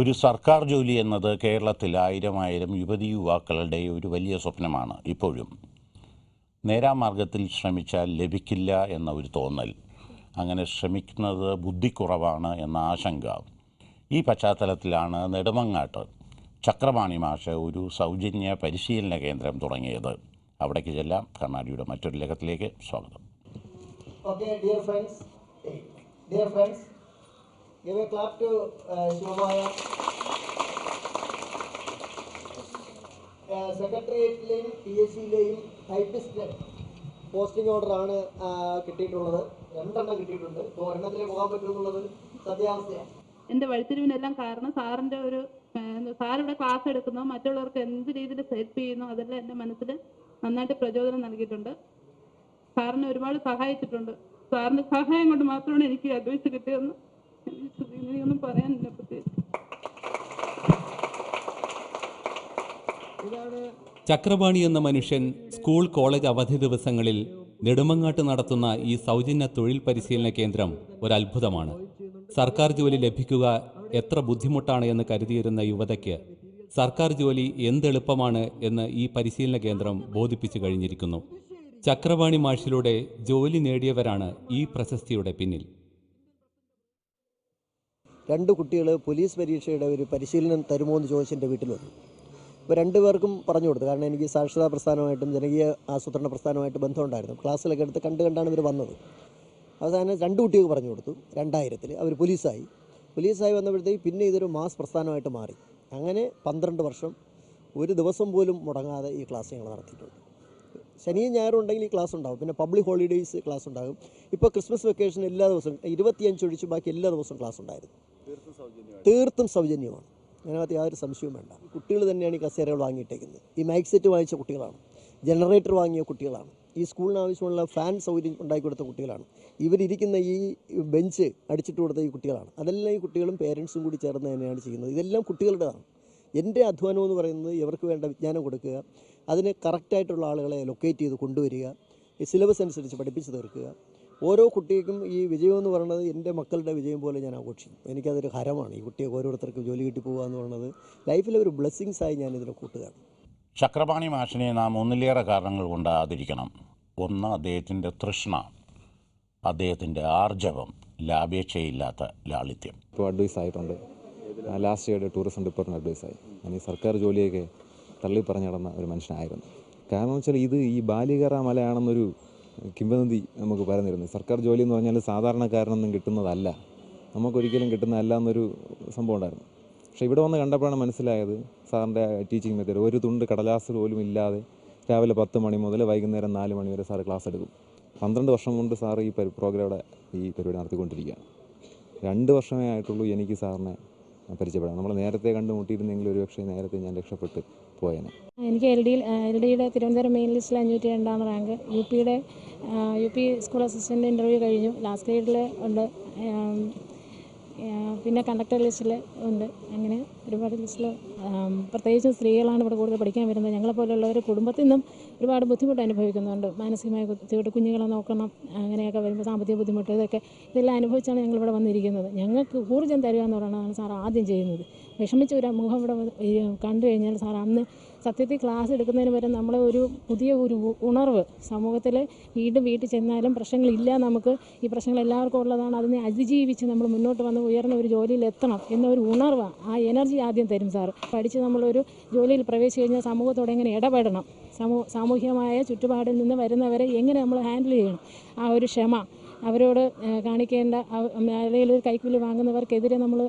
ഒരു സർക്കാർ ജോലി എന്നത് കേരളത്തിൽ ആയിരം യുവതി യുവാക്കളുടെ ഒരു വലിയ സ്വപ്നമാണ്. ഇപ്പോഴും നേരാമാർഗത്തിൽ ശ്രമിച്ചാൽ ലഭിക്കില്ല എന്ന ഒരു തോന്നൽ, അങ്ങനെ ശ്രമിക്കുന്നത് ബുദ്ധിക്കുറവാണ് എന്ന ആശങ്ക. ഈ പശ്ചാത്തലത്തിലാണ് നെടുമങ്ങാട്ട് ചക്രപാണി മാഷ് ഒരു സൗജന്യ പരിശീലന കേന്ദ്രം തുടങ്ങിയത്. അവിടേക്ക് ചെല്ലാം. കണ്ണാടിയുടെ മറ്റൊരു ലേഖത്തിലേക്ക് സ്വാഗതം. Okay, dear friends, give a clap to Shivamaya. സെക്രട്ടേറിയറ്റിലെയും PSCയിലെയും ടൈപ്പിസ്റ്റ് പോസ്റ്റിംഗ് ഓർഡറാണ് കിട്ടിയിട്ടുള്ളത്. 2 എണ്ണം കിട്ടിയിട്ടുണ്ട്. ഇപ്പോൾ ഒരെണ്ണത്തിലേ പോകാൻ പറ്റുമെന്നുള്ളത് സത്യാവസ്ഥയാണ്. എൻ്റെ വഴിത്തിരിവിനെല്ലാം കാരണം സാറിൻ്റെ സാറിവിടെ ക്ലാസ് എടുക്കുന്നു, മറ്റുള്ളവർക്ക് എന്ത് രീതിയിൽ ഹെൽപ്പ് ചെയ്യുന്നു, അതെല്ലാം എൻ്റെ മനസ്സിൽ നന്നായിട്ട് പ്രചോദനം നൽകിയിട്ടുണ്ട്. സാറിനെ ഒരുപാട് സഹായിച്ചിട്ടുണ്ട്. സാറിൻ്റെ സഹായം കൊണ്ട് മാത്രമാണ് എനിക്ക് അഡ്വൈസ് കിട്ടിയതെന്ന് എനിക്കൊന്നും പറയാനില്ല. പ്രത്യേകിച്ച് ചക്രപാണി എന്ന മനുഷ്യൻ സ്കൂൾ കോളേജ് അവധി ദിവസങ്ങളിൽ നെടുമങ്ങാട്ട് നടത്തുന്ന ഈ സൗജന്യ തൊഴിൽ പരിശീലന കേന്ദ്രം ഒരത്ഭുതമാണ്. സർക്കാർ ജോലി ലഭിക്കുക എത്ര ബുദ്ധിമുട്ടാണ് എന്ന് കരുതിയിരുന്ന യുവതയ്ക്ക് സർക്കാർ ജോലി എന്തെളുപ്പമാണ് എന്ന് ഈ പരിശീലന കേന്ദ്രം ബോധിപ്പിച്ചു കഴിഞ്ഞിരിക്കുന്നു. ചക്രപാണി മാഷിലൂടെ ജോലി നേടിയവരാണ് ഈ പ്രശസ്തിയുടെ പിന്നിൽ. 2 കുട്ടികൾ പോലീസ് പരീക്ഷയുടെ ഒരു പരിശീലനം തരുമോ എന്ന് ചോദിച്ച് എൻ്റെ വീട്ടിൽ വന്നു. ഇപ്പോൾ 2 പേർക്കും പറഞ്ഞു കൊടുത്തു. കാരണം എനിക്ക് സാക്ഷരതാ പ്രസ്ഥാനമായിട്ടും ജനകീയ ആസൂത്രണ പ്രസ്ഥാനമായിട്ട് ബന്ധമുണ്ടായിരുന്നു. ക്ലാസ്സിലൊക്കെ എടുത്ത് കണ്ടാണ് ഇവർ വന്നത്. അവസാനം 2 കുട്ടികൾക്ക് പറഞ്ഞു കൊടുത്തു. 2000 അവർ പോലീസായി വന്നപ്പോഴത്തേക്ക് പിന്നെ ഇതൊരു മാസ് പ്രസ്ഥാനമായിട്ട് മാറി. അങ്ങനെ 12 വർഷം ഒരു ദിവസം പോലും മുടങ്ങാതെ ഈ ക്ലാസ് ഞങ്ങൾ നടത്തിയിട്ടുണ്ട്. ശനിയും ഞായറും ഉണ്ടെങ്കിൽ ഈ ക്ലാസ് ഉണ്ടാകും. പിന്നെ പബ്ലിക് ഹോളിഡേയ്സ് ക്ലാസ് ഉണ്ടാകും. ഇപ്പോൾ ക്രിസ്മസ് വെക്കേഷൻ എല്ലാ ദിവസവും 25 ഒഴിച്ച് ബാക്കി എല്ലാ ദിവസവും ക്ലാസ് ഉണ്ടായിരുന്നു. തീർത്തും സൗജന്യമാണ്. അതിനകത്ത് യാതൊരു സംശയവും വേണ്ട. കുട്ടികൾ തന്നെയാണ് ഈ കസേരകൾ വാങ്ങിയിട്ടേക്കുന്നത്. ഈ മൈക്ക് സെറ്റ് വാങ്ങിച്ച കുട്ടികളാണ്, ജനറേറ്റർ വാങ്ങിയ കുട്ടികളാണ്, ഈ സ്കൂളിന് ആവശ്യമുള്ള ഫാൻ സൗകര്യം ഉണ്ടാക്കി കൊടുത്ത കുട്ടികളാണ്, ഇവരിയ്ക്കുന്ന ഈ ബെഞ്ച് അടിച്ചിട്ട് കൊടുത്ത ഈ കുട്ടികളാണ്. അതെല്ലാം ഈ കുട്ടികളും പേരൻസും കൂടി ചേർന്ന് തന്നെയാണ് ചെയ്യുന്നത്. ഇതെല്ലാം കുട്ടികളുടേതാണ്. എൻ്റെ അധ്വാനം എന്ന് പറയുന്നത് ഇവർക്ക് വേണ്ട വിജ്ഞാനം കൊടുക്കുക, അതിന് കറക്റ്റായിട്ടുള്ള ആളുകളെ ലൊക്കേറ്റ് ചെയ്ത് കൊണ്ടുവരിക, ഈ സിലബസ് അനുസരിച്ച് പഠിപ്പിച്ച് തീർക്കുക. ഓരോ കുട്ടിക്കും ഈ വിജയം എന്ന് പറയുന്നത് എൻ്റെ മക്കളുടെ വിജയം പോലെ ഞാൻ ആഘോഷിക്കും. എനിക്കതൊരു ഹരമാണ്. ഈ കുട്ടിയെ ഓരോരുത്തർക്കും ജോലി കിട്ടി പോകുക എന്ന് പറയുന്നത് ലൈഫിലെ ഒരു ബ്ലെസ്സിങ്സായി ഞാനിതിനെ കൂട്ടുകയാണ്. ചക്രപാണി മാഷിനെ നാം ഒന്നിലേറെ കാരണങ്ങൾ കൊണ്ട് ആദരിക്കണം. ഒന്ന്, അദ്ദേഹത്തിൻ്റെ തൃഷ്ണ, അദ്ദേഹത്തിൻ്റെ ആർജവം, ലാഭേച്ഛയില്ലാത്ത ലാളിത്യം. ഇപ്പോൾ അഡ്വൈസ് ആയിട്ടുണ്ട്. ലാസ്റ്റ് ഇയർ ടൂറിസം ഡിപ്പാർട്ട്മെൻറ്റ് അഡ്വൈസായി. ഞാൻ ഈ സർക്കാർ ജോലിയൊക്കെ തള്ളി പറഞ്ഞു നടന്ന ഒരു മനുഷ്യനായിരുന്നു. കാരണം വെച്ചാൽ ഇത് ഈ ബാലികറ മലയാണെന്നൊരു കിംവദന്തി നമുക്ക് പറയുന്നിരുന്നു. സർക്കാർ ജോലി എന്ന് പറഞ്ഞാൽ സാധാരണക്കാരനൊന്നും കിട്ടുന്നതല്ല, നമുക്കൊരിക്കലും കിട്ടുന്നതല്ല എന്നൊരു സംഭവം ഉണ്ടായിരുന്നു. പക്ഷേ ഇവിടെ വന്ന് കണ്ടപ്പോഴാണ് മനസ്സിലായത് സാറിൻ്റെ ടീച്ചിങ് മെത്തേഡ്. ഒരു തുണ്ട് കടലാസ് പോലും ഇല്ലാതെ രാവിലെ 10 മണി മുതൽ വൈകുന്നേരം 4 മണി വരെ സാറ് ക്ലാസ് എടുക്കും. 12 വർഷം കൊണ്ട് സാർ ഈ പ്രോഗ്രാം ഈ പരിപാടി നടത്തിക്കൊണ്ടിരിക്കുകയാണ്. 2 വർഷമേ ആയിട്ടുള്ളൂ എനിക്ക് സാറിനെ പരിചയപ്പെടാം. നമ്മൾ നേരത്തെ കണ്ടുമുട്ടിയിരുന്നെങ്കിൽ ഒരുപക്ഷെ നേരത്തെ ഞാൻ രക്ഷപ്പെട്ട് പോയേനെ. എനിക്ക് എൽ ഡിയുടെ തിരുവനന്തപുരം മെയിൻ ലിസ്റ്റിൽ 502 rank. U P school assistant interview കഴിഞ്ഞു. ലാസ്റ്റ് ഗ്രേഡിൽ ഉണ്ട്. പിന്നെ കണ്ടക്ടർ ലിസ്റ്റിൽ ഉണ്ട്. അങ്ങനെ ഒരുപാട് ലിസ്റ്റിൽ പ്രത്യേകിച്ചും സ്ത്രീകളാണ് ഇവിടെ കൂടുതൽ പഠിക്കാൻ വരുന്നത്. ഞങ്ങളെപ്പോലുള്ളവർ കുടുംബത്തിൽ നിന്നും ഒരുപാട് ബുദ്ധിമുട്ട് അനുഭവിക്കുന്നുണ്ട്. മാനസികമായ ബുദ്ധിമുട്ട്, കുഞ്ഞുങ്ങളെ നോക്കണം, അങ്ങനെയൊക്കെ വരുമ്പോൾ സാമ്പത്തിക ബുദ്ധിമുട്ട്, ഇതെല്ലാം അനുഭവിച്ചാണ് ഞങ്ങളിവിടെ വന്നിരിക്കുന്നത്. ഞങ്ങൾക്ക് ഊർജ്ജം തരിക എന്ന് പറയുന്നതാണ് സാർ ആദ്യം ചെയ്യുന്നത്. വിഷമിച്ച ഒരു മുഖം ഇവിടെ കണ്ടു കഴിഞ്ഞാൽ സാർ അന്ന് സത്യത്തിൽ ക്ലാസ് എടുക്കുന്നതിന് വരെ നമ്മളെ പുതിയ ഒരു ഉണർവ് സമൂഹത്തിൽ വീട്ടിൽ ചെന്നാലും പ്രശ്നങ്ങളില്ല, നമുക്ക് ഈ പ്രശ്നങ്ങൾ എല്ലാവർക്കും ഉള്ളതാണ്, അതിനെ അതിജീവിച്ച് നമ്മൾ മുന്നോട്ട് വന്ന് ഉയർന്ന ഒരു ജോലിയിൽ എത്തണം എന്നൊരു ഉണർവ്, ആ എനർജി ആദ്യം തരും സാർ. പഠിച്ച് നമ്മളൊരു ജോലിയിൽ പ്രവേശിച്ച് കഴിഞ്ഞാൽ സമൂഹത്തോടെ എങ്ങനെ ഇടപെടണം, സാമൂഹികമായ ചുറ്റുപാടിൽ നിന്ന് വരുന്നവരെ എങ്ങനെ നമ്മൾ ഹാൻഡിൽ ചെയ്യണം, ആ ഒരു ക്ഷമ അവരോട് കാണിക്കേണ്ട, അല്ലെങ്കിൽ ഒരു കൈക്കൂലി വാങ്ങുന്നവർക്കെതിരെ നമ്മൾ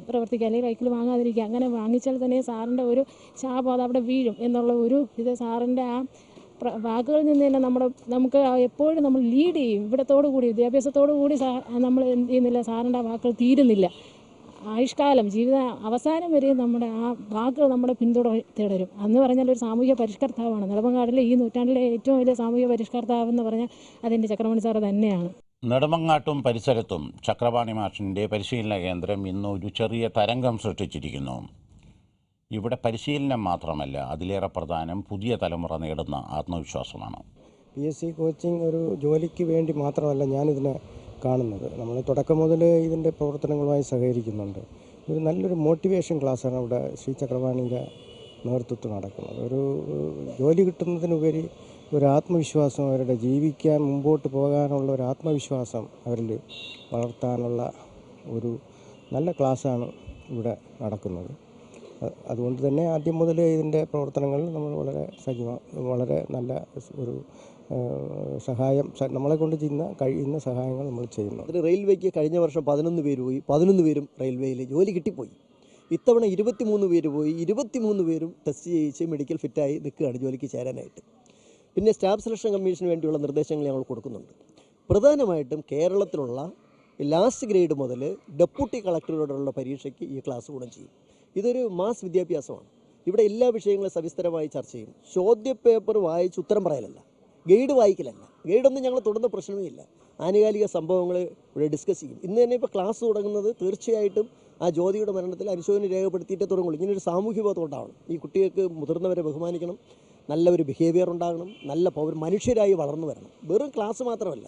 പ്രവർത്തിക്കുക, അല്ലെങ്കിൽ കൈക്കൂലി വാങ്ങാതിരിക്കുക. അങ്ങനെ വാങ്ങിച്ചാൽ തന്നെ സാറിൻ്റെ ഒരു ശാപം അത് അവിടെ വീഴും എന്നുള്ള ഇത് സാറിൻ്റെ ആ വാക്കുകളിൽ നിന്ന് തന്നെ നമുക്ക് എപ്പോഴും നമ്മൾ ലീഡ് ചെയ്യും. ഇവിടത്തോടു കൂടി വിദ്യാഭ്യാസത്തോടു കൂടി നമ്മൾ എന്ത് ചെയ്യുന്നില്ല, സാറിൻ്റെ വാക്കുകൾ തീരുന്നില്ല. ആയുഷ്കാലം, ജീവിത അവസാനം വരെ നമ്മുടെ ആ വാക്കുകൾ നമ്മുടെ പിന്തുടരും. അന്ന് പറഞ്ഞാൽ ഒരു സാമൂഹ്യ പരിഷ്കർത്താവാണ്. നെടുമങ്ങാടിലെ ഈ നൂറ്റാണ്ടിലെ ഏറ്റവും വലിയ സാമൂഹ്യ പരിഷ്കർത്താവെന്ന് പറഞ്ഞാൽ അതിൻ്റെ ചക്രപാണി സാറ് തന്നെയാണ്. നെടുമങ്ങാട്ടും പരിസരത്തും ചക്രപാണി മാഷിൻ്റെ പരിശീലന കേന്ദ്രം ഇന്ന് ഒരു ചെറിയ തരംഗം സൃഷ്ടിച്ചിരിക്കുന്നു. ഇവിടെ പരിശീലനം മാത്രമല്ല, അതിലേറെ പ്രധാനം പുതിയ തലമുറ നേടുന്ന ആത്മവിശ്വാസമാണ്. PSC കോച്ചിങ് ഒരു ജോലിക്ക് വേണ്ടി മാത്രമല്ല ഞാനിതിനെ കാണുന്നത്. നമ്മൾ തുടക്കം മുതൽ ഇതിൻ്റെ പ്രവർത്തനങ്ങളുമായി സഹകരിക്കുന്നുണ്ട്. ഒരു നല്ലൊരു മോട്ടിവേഷൻ ക്ലാസ്സാണ് അവിടെ ശ്രീ ചക്രപാണിയുടെ നേതൃത്വത്തിൽ നടക്കുന്നത്. ഒരു ജോലി കിട്ടുന്നതിനുപരി ഒരു ആത്മവിശ്വാസം, അവരുടെ ജീവിക്കാൻ മുമ്പോട്ട് പോകാനുള്ള ഒരു ആത്മവിശ്വാസം അവരിൽ വളർത്താനുള്ള ഒരു നല്ല ക്ലാസ്സാണ് ഇവിടെ നടക്കുന്നത്. അതുകൊണ്ട് തന്നെ ആദ്യം മുതൽ ഇതിൻ്റെ പ്രവർത്തനങ്ങൾ നമ്മൾ വളരെ നല്ല ഒരു സഹായം നമ്മളെ കൊണ്ട് കഴിയുന്ന സഹായങ്ങൾ നമ്മൾ ചെയ്യുന്നു. അതിൽ റെയിൽവേക്ക് കഴിഞ്ഞ വർഷം 11 പേര് പോയി, 11 പേരും റെയിൽവേയിൽ ജോലി കിട്ടിപ്പോയി. ഇത്തവണ 23 പേര് പോയി, 23 പേരും ടെസ്റ്റ് ചെയ്യിച്ച് മെഡിക്കൽ ഫിറ്റായി നിൽക്കുകയാണ് ജോലിക്ക് ചേരാനായിട്ട്. പിന്നെ സ്റ്റാഫ് സെലക്ഷൻ കമ്മീഷന് വേണ്ടിയുള്ള നിർദ്ദേശങ്ങൾ ഞങ്ങൾ കൊടുക്കുന്നുണ്ട്. പ്രധാനമായിട്ടും കേരളത്തിലുള്ള ലാസ്റ്റ് ഗ്രേഡ് മുതൽ ഡെപ്യൂട്ടി കളക്ടറോടുള്ള പരീക്ഷയ്ക്ക് ഈ ക്ലാസ് ഗുണം ചെയ്യും. ഇതൊരു മാസ് വിദ്യാഭ്യാസമാണ്. ഇവിടെ എല്ലാ വിഷയങ്ങളും സവിസ്തരമായി ചർച്ച ചെയ്യും. ചോദ്യപേപ്പർ വായിച്ച് ഉത്തരം പറയലല്ല, ഗൈഡ് വായിക്കലല്ല. ഗൈഡൊന്നും ഞങ്ങൾ തുടർന്ന പ്രശ്നമേ ഇല്ല. ആനുകാലിക സംഭവങ്ങൾ ഇവിടെ ഡിസ്കസ് ചെയ്യും. ഇന്ന് തന്നെ ഇപ്പോൾ ക്ലാസ് തുടങ്ങുന്നത് തീർച്ചയായിട്ടും ആ ജ്യോതിയുടെ മരണത്തിൽ അനുശോചനം രേഖപ്പെടുത്തിയിട്ടേ തുടങ്ങുള്ളൂ. ഇങ്ങനൊരു സാമൂഹ്യ ബോധം ഉണ്ടാവണം. ഈ കുട്ടികൾക്ക് മുതിർന്നവരെ ബഹുമാനിക്കണം, നല്ല ഒരു ബിഹേവിയർ ഉണ്ടാകണം, നല്ല മനുഷ്യരായി വളർന്നു വരണം. വെറും ക്ലാസ് മാത്രമല്ല,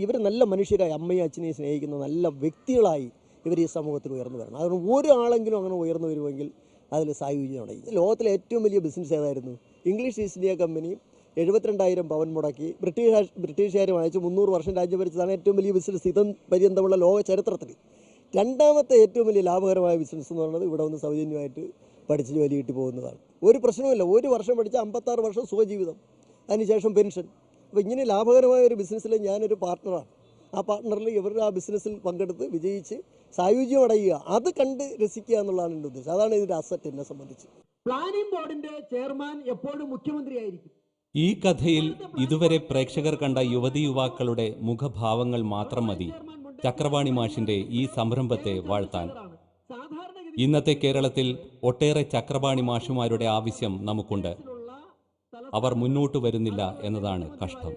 ഇവർ നല്ല മനുഷ്യരായി അമ്മയും അച്ഛനെയും സ്നേഹിക്കുന്ന നല്ല വ്യക്തികളായി ഇവർ ഈ സമൂഹത്തിൽ ഉയർന്നു വരണം. അതുകൊണ്ട് ഒരാളെങ്കിലും അങ്ങനെ ഉയർന്നു വരുമെങ്കിൽ അതിൽ സായുജ്യം ഉണ്ടായി. ലോകത്തിലെ ഏറ്റവും വലിയ ബിസിനസ് ഏതായിരുന്നു? ഇംഗ്ലീഷ് ഈസ്റ്റ് ഇന്ത്യ കമ്പനി 72,000 പവൻ മുടക്കി ബ്രിട്ടീഷുകാർ വാങ്ങിച്ച് 300 വർഷം രാജ്യം ഭരിച്ചതാണ് ഏറ്റവും വലിയ ബിസിനസ് ഇതം പര്യന്തമുള്ള ലോക ചരിത്രത്തിൽ. രണ്ടാമത്തെ ഏറ്റവും വലിയ ലാഭകരമായ ബിസിനസ് എന്ന് പറയുന്നത് ഇവിടെ വന്ന് സൗജന്യമായിട്ട് പഠിച്ച് ജോലി കിട്ടി പോകുന്നതാണ്. ഒരു പ്രശ്നവുമില്ല. 1 വർഷം പഠിച്ച 56 വർഷം സുഖജീവിതം, അതിനുശേഷം പെൻഷൻ. അപ്പോൾ ഇങ്ങനെ ലാഭകരമായ ഒരു ബിസിനസ്സിൽ ഞാനൊരു പാർട്ട്ണറാണ്. ആ പാർട്ട്ണറിൽ ഇവരുടെ ആ ബിസിനസ്സിൽ പങ്കെടുത്ത് വിജയിച്ച് സായുജ്യം അടയുക, അത് കണ്ട് രസിക്കുക എന്നുള്ളതാണ് എൻ്റെ ഉദ്ദേശം. അതാണ് ഇതിൻ്റെ അസറ്റ് എന്നെ സംബന്ധിച്ച്. പ്ലാനിംഗ് ബോർഡിന്റെ ചെയർമാൻ എപ്പോഴും മുഖ്യമന്ത്രിയായിരിക്കും. ഈ കഥയിൽ ഇതുവരെ പ്രേക്ഷകർ കണ്ട യുവതി യുവാക്കളുടെ മുഖഭാവങ്ങൾ മാത്രം മതി ചക്രപാണി മാഷിന്റെ ഈ സംരംഭത്തെ വാഴ്ത്താൻ. ഇന്നത്തെ കേരളത്തിൽ ഒട്ടേറെ ചക്രപാണി മാഷുമാരുടെ ആവശ്യം നമുക്കുണ്ട്. അവർ മുന്നോട്ട് വരുന്നില്ല എന്നതാണ് കഷ്ടം.